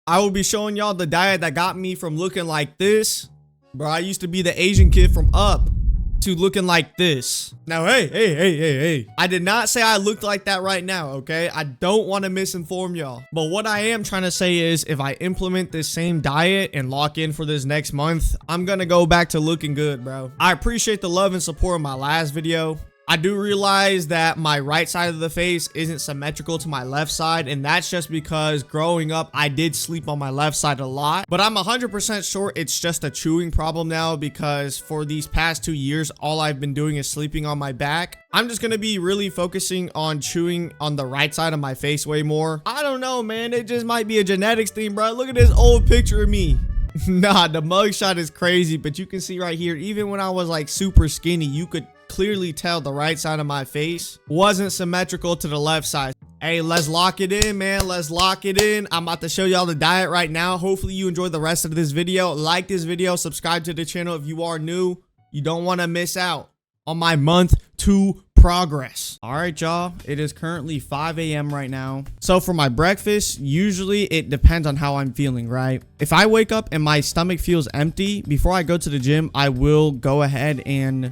I will be showing y'all the diet that got me from looking like this. Bro, I used to be the Asian kid from Up to looking like this. Now, hey. I did not say I looked like that right now, okay? I don't want to misinform y'all. But what I am trying to say is if I implement this same diet and lock in for this next month, I'm gonna go back to looking good, bro. I appreciate the love and support of my last video. I do realize that my right side of the face isn't symmetrical to my left side, and that's just because growing up, I did sleep on my left side a lot. But I'm 100% sure it's just a chewing problem now because for these past 2 years, all I've been doing is sleeping on my back. I'm just gonna be really focusing on chewing on the right side of my face way more. I don't know, man. It just might be a genetics thing, bro. Look at this old picture of me. Nah, the mugshot is crazy, but you can see right here, even when I was like super skinny, you could clearly tell the right side of my face wasn't symmetrical to the left side. Hey, let's lock it in, man. Let's lock it in. I'm about to show y'all the diet right now. Hopefully you enjoyed the rest of this video. Like this video, subscribe to the channel if you are new. You don't want to miss out on my month 2 progress. All right, y'all, it is currently 5 a.m. right now. So for my breakfast, usually it depends on how I'm feeling, right? If I wake up and my stomach feels empty before I go to the gym, I will go ahead and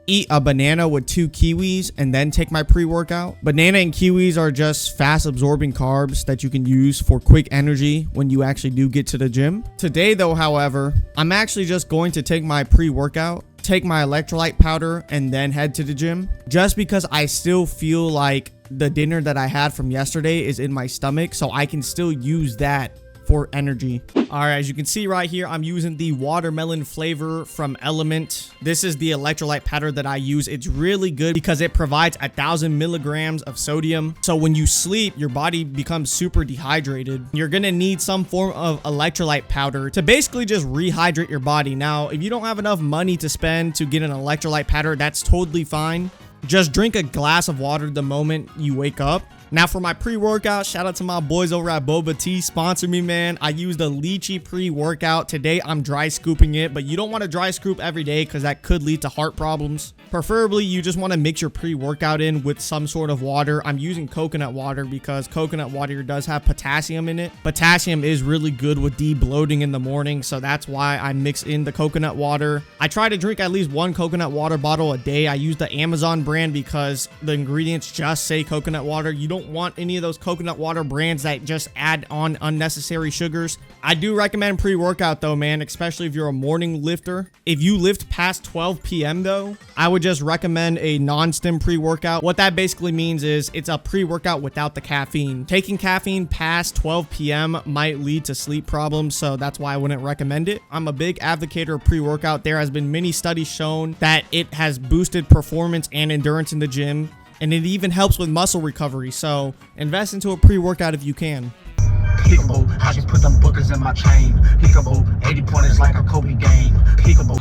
eat a banana with 2 kiwis and then take my pre-workout. Banana and kiwis are just fast absorbing carbs that you can use for quick energy when you actually do get to the gym. Today though, however, I'm actually just going to take my pre-workout, take my electrolyte powder, and then head to the gym, just because I still feel like the dinner that I had from yesterday is in my stomach, so I can still use that for energy. All right, as you can see right here, I'm using the watermelon flavor from Element. This is the electrolyte powder that I use. It's really good because it provides 1,000 milligrams of sodium. So when you sleep, your body becomes super dehydrated. You're gonna need some form of electrolyte powder to basically just rehydrate your body. Now, if you don't have enough money to spend to get an electrolyte powder, that's totally fine. Just drink a glass of water the moment you wake up. Now for my pre-workout, shout out to my boys over at Boba Tea. Sponsor me, man. I used a lychee pre-workout. Today I'm dry scooping it, but you don't want to dry scoop every day because that could lead to heart problems. Preferably, you just want to mix your pre-workout in with some sort of water. I'm using coconut water because coconut water does have potassium in it. Potassium is really good with de-bloating in the morning, so that's why I mix in the coconut water. I try to drink at least 1 coconut water bottle a day. I use the Amazon brand because the ingredients just say coconut water. You don't want any of those coconut water brands that just add on unnecessary sugars. I do recommend pre-workout though, man, especially if you're a morning lifter. If you lift past 12 p.m. though, I would just recommend a non-stim pre-workout. What that basically means is it's a pre-workout without the caffeine. Taking caffeine past 12 p.m. might lead to sleep problems, so that's why I wouldn't recommend it. I'm a big advocate of pre-workout. There has been many studies shown that it has boosted performance and endurance in the gym, and it even helps with muscle recovery. So invest into a pre-workout if you can. Peekaboo, I just put them bookers in my chain. Peekaboo, 80 pointers like a Kobe game. Peekaboo.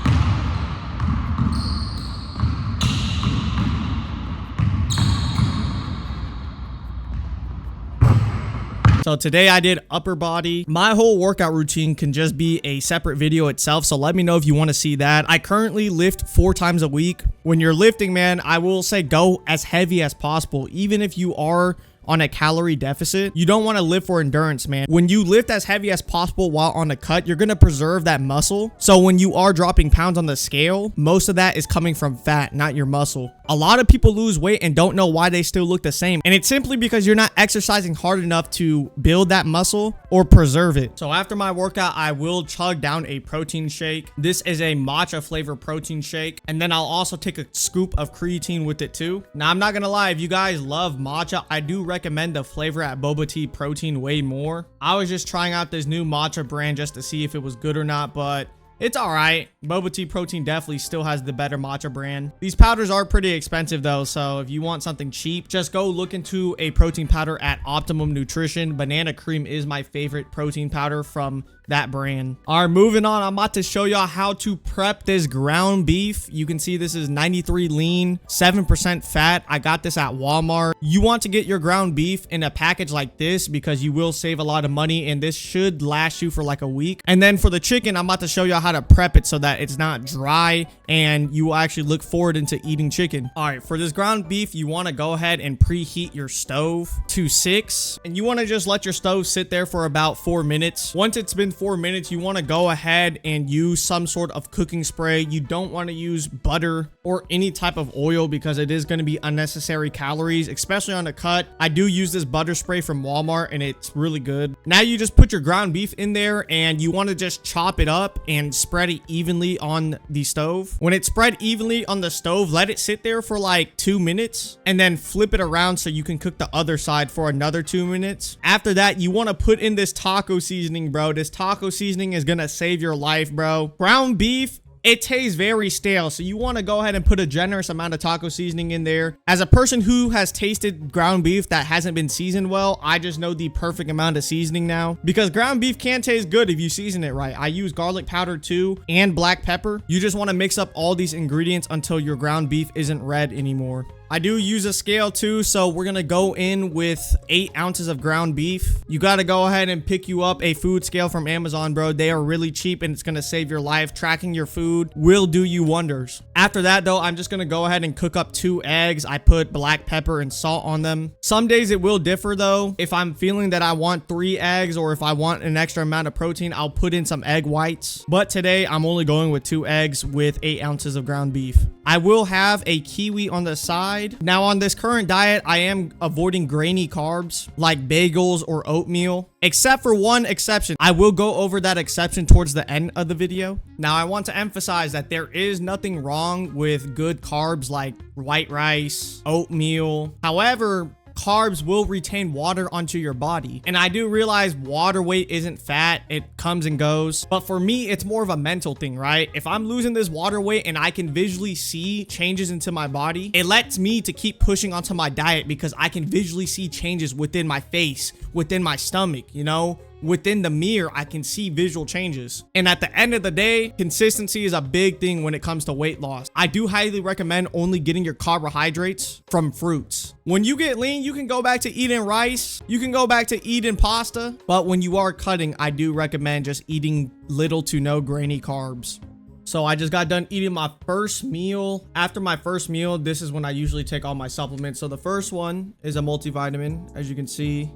So today I did upper body. My whole workout routine can just be a separate video itself, so let me know if you want to see that. I currently lift 4 times a week. When you're lifting, man, I will say go as heavy as possible. Even if you are on a calorie deficit, you don't want to lift for endurance, man. When you lift as heavy as possible while on a cut, you're going to preserve that muscle. So when you are dropping pounds on the scale, most of that is coming from fat, not your muscle. A lot of people lose weight and don't know why they still look the same. And it's simply because you're not exercising hard enough to build that muscle or preserve it. So after my workout, I will chug down a protein shake. This is a matcha flavor protein shake. And then I'll also take a scoop of creatine with it too. Now, I'm not going to lie, if you guys love matcha, I do recommend the flavor at Boba Tea protein way more. I was just trying out this new matcha brand just to see if it was good or not, but it's all right. Boba Tea protein definitely still has the better matcha brand. These powders are pretty expensive though, so if you want something cheap, just go look into a protein powder at Optimum Nutrition. Banana cream is my favorite protein powder from that brand. All right, moving on. I'm about to show y'all how to prep this ground beef. You can see this is 93 lean, 7% fat. I got this at Walmart. You want to get your ground beef in a package like this because you will save a lot of money, and this should last you for like a week. And then for the chicken, I'm about to show y'all how to prep it so that it's not dry and you will actually look forward into eating chicken. All right, for this ground beef, you want to go ahead and preheat your stove to 6, and you want to just let your stove sit there for about 4 minutes. Once it's been 4 minutes, you want to go ahead and use some sort of cooking spray. You don't want to use butter or any type of oil because it is going to be unnecessary calories, especially on the cut. I do use this butter spray from Walmart and it's really good. Now you just put your ground beef in there and you want to just chop it up and spread it evenly on the stove. When it's spread evenly on the stove, let it sit there for like 2 minutes and then flip it around so you can cook the other side for another 2 minutes. After that, you want to put in this taco seasoning, bro. This taco seasoning is gonna save your life, bro. Ground beef, it tastes very stale, so you want to go ahead and put a generous amount of taco seasoning in there. As a person who has tasted ground beef that hasn't been seasoned well, I just know the perfect amount of seasoning now because ground beef can taste good if you season it right. I use garlic powder too and black pepper. You just want to mix up all these ingredients until your ground beef isn't red anymore. I do use a scale too, so we're gonna go in with 8 ounces of ground beef. You gotta go ahead and pick you up a food scale from Amazon, bro. They are really cheap and it's gonna save your life. Tracking your food will do you wonders. After that though, I'm just gonna go ahead and cook up 2 eggs. I put black pepper and salt on them. Some days it will differ though. If I'm feeling that I want 3 eggs or if I want an extra amount of protein, I'll put in some egg whites. But today I'm only going with 2 eggs with 8 ounces of ground beef. I will have a kiwi on the side. Now on this current diet, I am avoiding grainy carbs like bagels or oatmeal, except for one exception. I will go over that exception towards the end of the video. Now I want to emphasize that there is nothing wrong with good carbs like white rice, oatmeal. However, carbs will retain water onto your body. And I do realize water weight isn't fat. It comes and goes. But for me, it's more of a mental thing, right? If I'm losing this water weight and I can visually see changes into my body, it lets me to keep pushing onto my diet because I can visually see changes within my face, within my stomach, you know? Within the mirror, I can see visual changes. And at the end of the day, consistency is a big thing when it comes to weight loss. I do highly recommend only getting your carbohydrates from fruits. When you get lean, you can go back to eating rice. You can go back to eating pasta. But when you are cutting, I do recommend just eating little to no grainy carbs. So I just got done eating my first meal. After my first meal, this is when I usually take all my supplements. So the first one is a multivitamin, as you can see.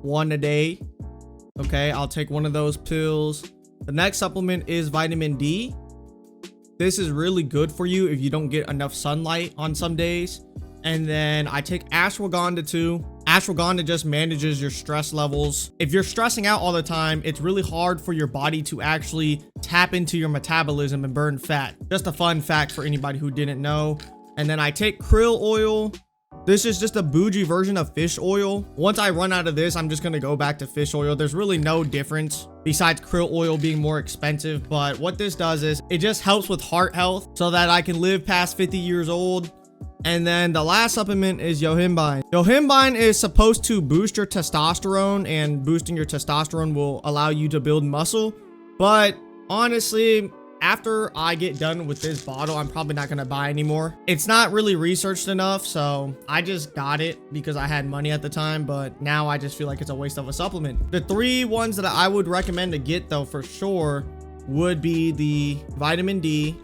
1 a day. Okay, I'll take one of those pills. The next supplement is vitamin D. This is really good for you if you don't get enough sunlight on some days. And then I take ashwagandha too. Ashwagandha just manages your stress levels. If you're stressing out all the time, it's really hard for your body to actually tap into your metabolism and burn fat. Just a fun fact for anybody who didn't know. And then I take krill oil. This is just a bougie version of fish oil. Once I run out of this, I'm just gonna go back to fish oil. There's really no difference besides krill oil being more expensive. But what this does is it just helps with heart health so that I can live past 50 years old. And then the last supplement is yohimbine. Yohimbine is supposed to boost your testosterone, and boosting your testosterone will allow you to build muscle. But honestly, after I get done with this bottle, I'm probably not gonna buy anymore. It's not really researched enough, so I just got it because I had money at the time, but now I just feel like it's a waste of a supplement. The 3 ones that I would recommend to get though for sure would be the vitamin D,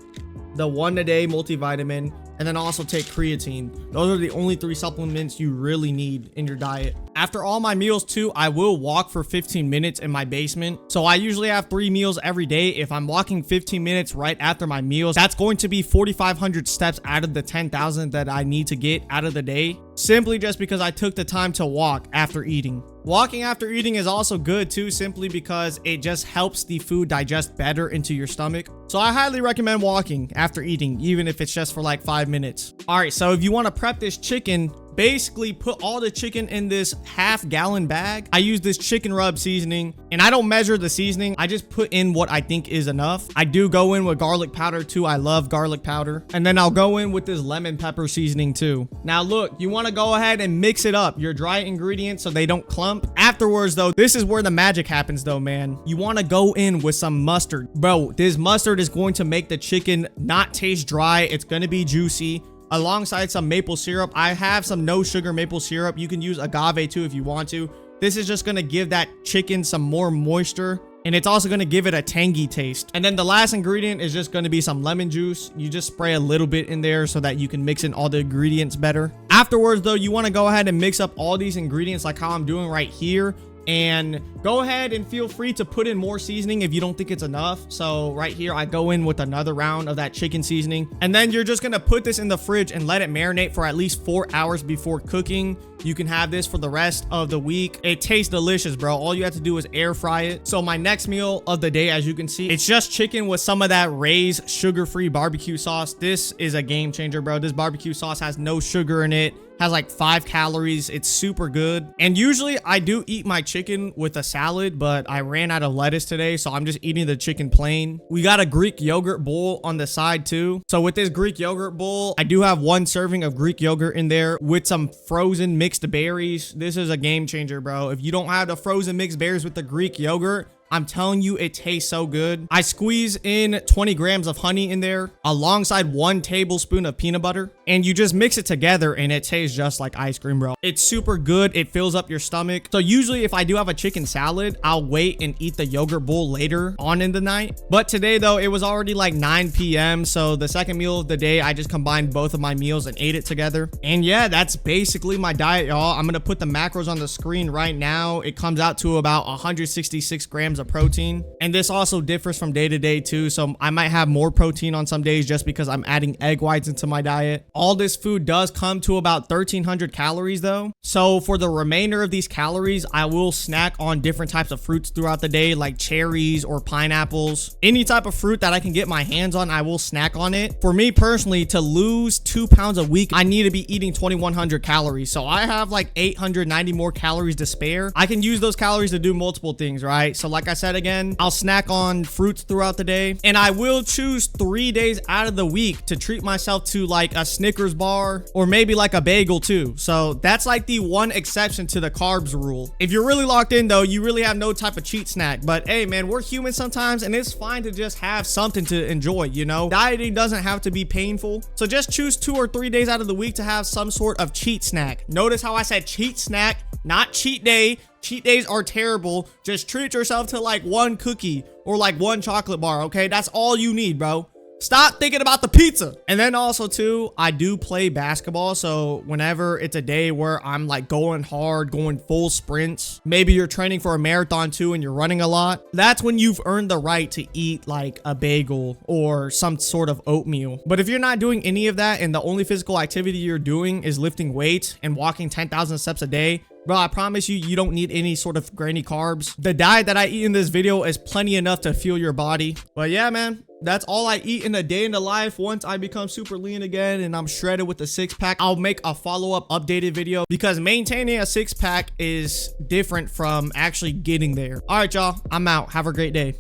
the 1 a day multivitamin, and then also take creatine. Those are the only 3 supplements you really need in your diet. After all my meals too, I will walk for 15 minutes in my basement. So I usually have 3 meals every day. If I'm walking 15 minutes right after my meals, that's going to be 4,500 steps out of the 10,000 that I need to get out of the day, simply just because I took the time to walk after eating. Walking after eating is also good too, simply because it just helps the food digest better into your stomach. So I highly recommend walking after eating, even if it's just for like 5 minutes. All right, so if you want to prep this chicken, basically put all the chicken in this half-gallon bag. I use this chicken rub seasoning, and I don't measure the seasoning. I just put in what I think is enough. I do go in with garlic powder too. I love garlic powder. And then I'll go in with this lemon pepper seasoning too. Now look, you want to go ahead and mix it up, your dry ingredients, so they don't clump. After Afterwards though, this is where the magic happens though, man. You want to go in with some mustard. Bro, this mustard is going to make the chicken not taste dry. It's going to be juicy. Alongside some maple syrup. I have some no sugar maple syrup. You can use agave too if you want to. This is just going to give that chicken some more moisture. And it's also going to give it a tangy taste. And then the last ingredient is just going to be some lemon juice. You just spray a little bit in there so that you can mix in all the ingredients better. Afterwards though, you want to go ahead and mix up all these ingredients like how I'm doing right here. And go ahead and feel free to put in more seasoning if you don't think it's enough. So right here, I go in with another round of that chicken seasoning. And then you're just going to put this in the fridge and let it marinate for at least 4 hours before cooking. You can have this for the rest of the week. It tastes delicious, bro. All you have to do is air fry it. So my next meal of the day, as you can see, it's just chicken with some of that Ray's sugar-free barbecue sauce. This is a game changer, bro. This barbecue sauce has no sugar in it. Has like 5 calories. It's super good. And usually I do eat my chicken with a salad, but I ran out of lettuce today, so I'm just eating the chicken plain. We got a Greek yogurt bowl on the side too. So with this Greek yogurt bowl, I do have 1 serving of Greek yogurt in there with some frozen mixed berries. This is a game changer, bro. If you don't have the frozen mixed berries with the Greek yogurt, I'm telling you, it tastes so good. I squeeze in 20 grams of honey in there alongside 1 tablespoon of peanut butter, and you just mix it together and it tastes just like ice cream, bro. It's super good. It fills up your stomach. So usually if I do have a chicken salad, I'll wait and eat the yogurt bowl later on in the night. But today though, it was already like 9 p.m. So the second meal of the day, I just combined both of my meals and ate it together. And yeah, that's basically my diet, y'all. I'm gonna put the macros on the screen right now. It comes out to about 166 grams of protein, and this also differs from day to day too, so I might have more protein on some days just because I'm adding egg whites into my diet. All this food does come to about 1,300 calories though, so for the remainder of these calories, I will snack on different types of fruits throughout the day, like cherries or pineapples. Any type of fruit that I can get my hands on, I will snack on it. For me personally, to lose 2 pounds a week, I need to be eating 2,100 calories, so I have like 890 more calories to spare. I can use those calories to do multiple things, right? So like I said again, I'll snack on fruits throughout the day, and I will choose 3 days out of the week to treat myself to like a Snickers bar or maybe like a bagel too. So that's like the one exception to the carbs rule. If you're really locked in though, you really have no type of cheat snack. But hey man, we're human sometimes, and it's fine to just have something to enjoy, you know? Dieting doesn't have to be painful. So just choose 2 or 3 days out of the week to have some sort of cheat snack. Notice how I said cheat snack, not cheat day. Cheat days are terrible. Just treat yourself to like 1 cookie or like 1 chocolate bar, okay? That's all you need, bro. Stop thinking about the pizza. And then also too, I do play basketball. So whenever it's a day where I'm like going hard, going full sprints, maybe you're training for a marathon too and you're running a lot, that's when you've earned the right to eat like a bagel or some sort of oatmeal. But if you're not doing any of that and the only physical activity you're doing is lifting weights and walking 10,000 steps a day, bro, I promise you, you don't need any sort of grainy carbs. The diet that I eat in this video is plenty enough to fuel your body. But yeah, man, that's all I eat in a day in the life. Once I become super lean again and I'm shredded with the 6-pack, I'll make a follow-up updated video because maintaining a 6-pack is different from actually getting there. All right, y'all, I'm out. Have a great day.